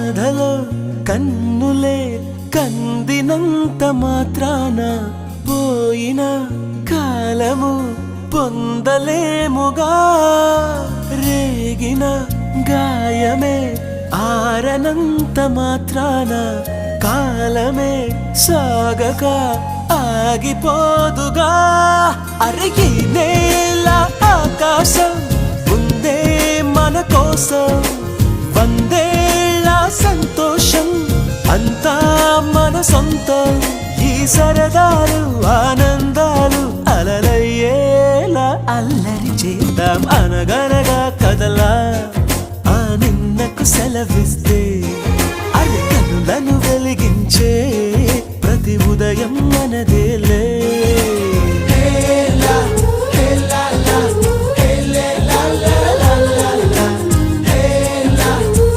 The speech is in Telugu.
బాధలో కన్నులే కందినంత మాత్రాన పోయిన కాలము పొందలేముగా రేగిన గాయమే ఆరనంత మాత్రాన కాలమే సాగక ఆగిపోదుగా అరిగి నేల ఆకాశం ఉందే మన కోసం వందేళ్ళ సంతోషం అంతా మన సొంతం ఈ సరదాలు ఆనందాలు అలలయ్యేలా అల్లరి చేద్దాం అనగనగా కదలా ఆ నిన్నకు సెలవిస్తా